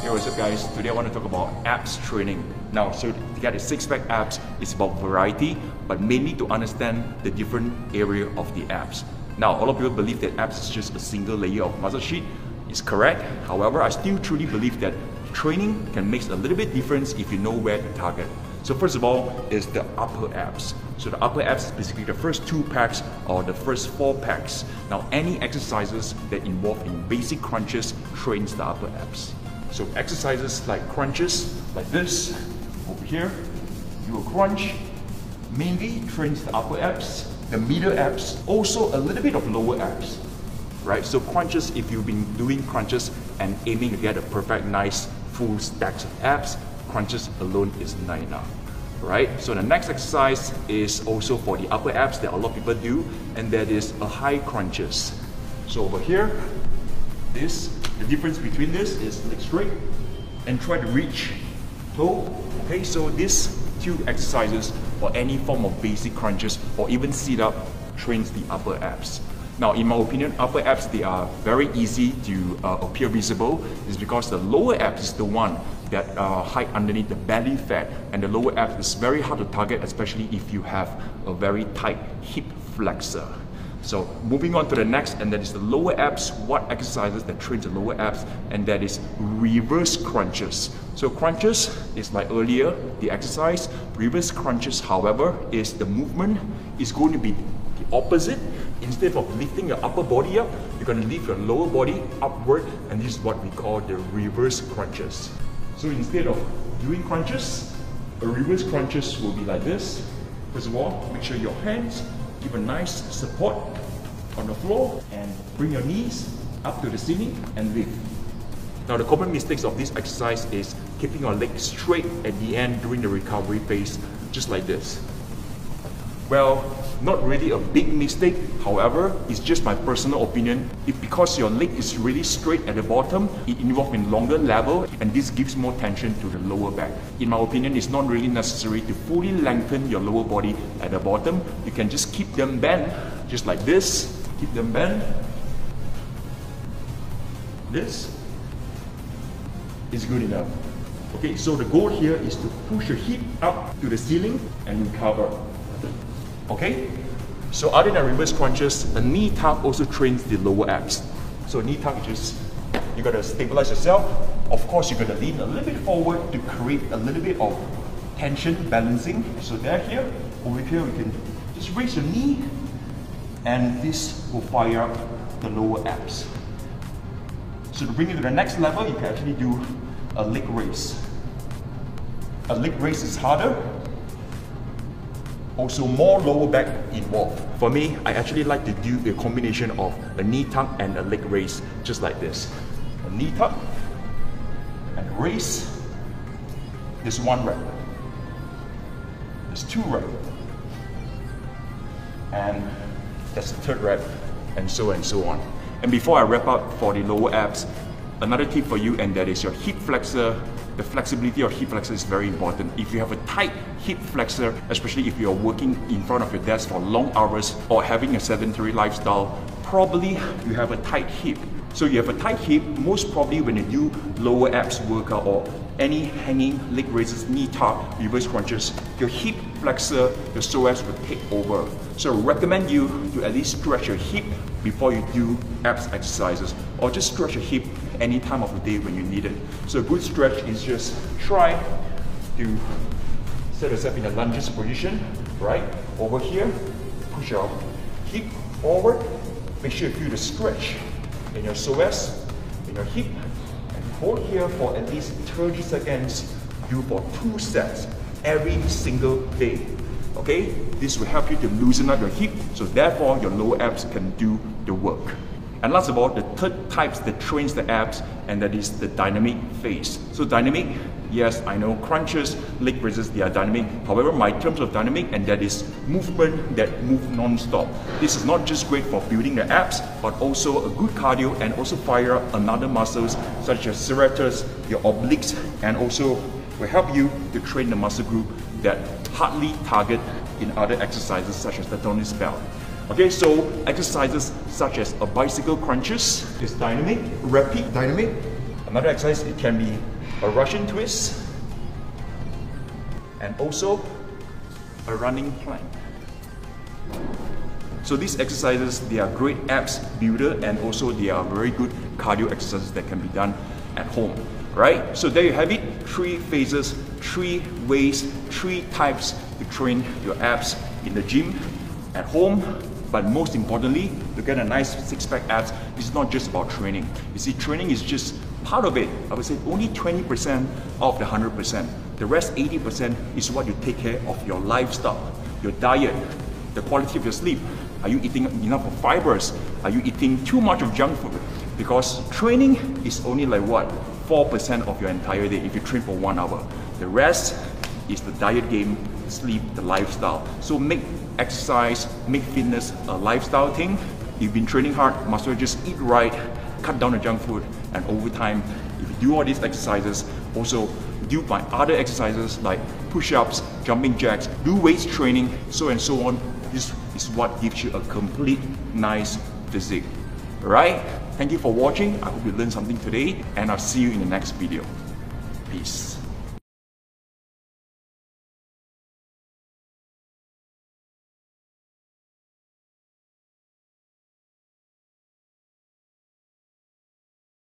Hey, what's up guys? Today I want to talk about abs training. Now, so to get a six-pack abs, it's about variety, but mainly to understand the different area of the abs. Now, a lot of people believe that abs is just a single layer of muscle sheet. It's correct. However, I still truly believe that training can make a little bit difference if you know where to target. So first of all is the upper abs. So the upper abs is basically the first 2 packs or the first 4 packs. Now, any exercises that involve in basic crunches trains the upper abs. So exercises like crunches, like this, over here, do a crunch, mainly trains the upper abs, the middle abs, also a little bit of lower abs, right? So crunches, if you've been doing crunches and aiming to get a perfect, nice, full stacks of abs, crunches alone is not enough, right? So the next exercise is also for the upper abs that a lot of people do, and that is a high crunches. So over here, the difference between this is leg straight and try to reach toe. Okay, so these 2 exercises for any form of basic crunches or even sit-up trains the upper abs. Now, in my opinion, upper abs, they are very easy to appear visible. It's because the lower abs is the one that hide underneath the belly fat, and the lower abs is very hard to target, especially if you have a very tight hip flexor. So moving on to the next, and that is the lower abs. What exercises that trains the lower abs? And that is reverse crunches. So crunches is like earlier, the exercise. Reverse crunches, however, is the movement is going to be the opposite. Instead of lifting your upper body up, you're going to lift your lower body upward, and this is what we call the reverse crunches. So instead of doing crunches, a reverse crunches will be like this. First of all, make sure your hands give a nice support on the floor and bring your knees up to the ceiling and lift. Now, the common mistakes of this exercise is keeping your legs straight at the end during the recovery phase, just like this. Well, not really a big mistake, however, it's just my personal opinion. If because your leg is really straight at the bottom, it involves in longer level, and this gives more tension to the lower back. In my opinion, it's not really necessary to fully lengthen your lower body at the bottom. You can just keep them bent, just like this. Keep them bent. This is good enough. Okay, so the goal here is to push your hip up to the ceiling and recover. Okay, so other than reverse crunches, a knee tuck also trains the lower abs. So knee tuck is just, you gotta stabilize yourself. Of course, you're gonna lean a little bit forward to create a little bit of tension balancing. So there, here, over here, we can just raise your knee, and this will fire up the lower abs. So to bring it to the next level, you can actually do a leg raise. A leg raise is harder. Also more lower back involved. For me, I actually like to do a combination of a knee tuck and a leg raise, just like this. A knee tuck and raise. There's 1 rep. There's 2 rep. And that's the 3rd rep, and so on. And before I wrap up for the lower abs, another tip for you, and that is your hip flexor. The flexibility of hip flexor is very important. If you have a tight hip flexor, especially if you're working in front of your desk for long hours or having a sedentary lifestyle, probably you have a tight hip. So you have a tight hip, most probably when you do lower abs workout or any hanging leg raises, knee tuck, reverse crunches, your hip flexor, your psoas will take over. So I recommend you to at least stretch your hip before you do abs exercises, or just stretch your hip any time of the day when you need it. So a good stretch is just try to set yourself in a lunges position, right? Over here, push your hip forward, make sure you feel the stretch in your psoas, in your hip, and hold here for at least 30 seconds, do for 2 sets every single day. Okay, this will help you to loosen up your hip, so therefore your lower abs can do the work. And last of all, the 3rd type that trains the abs, and that is the dynamic phase. So dynamic, yes, I know crunches, leg raises, they are dynamic. However, my terms of dynamic, and that is movement that move non-stop. This is not just great for building the abs, but also a good cardio, and also fire up another muscles such as serratus, your obliques, and also will help you to train the muscle group that hardly target in other exercises such as the tennis belt. Okay, so exercises such as a bicycle crunches is dynamic, rapid dynamic. Another exercise, it can be a Russian twist and also a running plank. So these exercises, they are great abs builder and also they are very good cardio exercises that can be done at home, right? So there you have it, 3 phases, 3 ways, 3 types to train your abs in the gym, at home, but most importantly, to get a nice six-pack abs, it's not just about training. You see, training is just part of it. I would say only 20% of the 100%. The rest 80% is what you take care of your lifestyle, your diet, the quality of your sleep. Are you eating enough of fibers? Are you eating too much of junk food? Because training is only like what? 4% of your entire day if you train for 1 hour. The rest is the diet game, sleep, the lifestyle. So make exercise, make fitness a lifestyle thing. You've been training hard, must well just eat right, cut down the junk food, and over time, if you do all these exercises, also do my other exercises like push-ups, jumping jacks, do weights training, so and so on. This is what gives you a complete nice physique. Alright? Thank you for watching. I hope you learned something today, and I'll see you in the next video. Peace.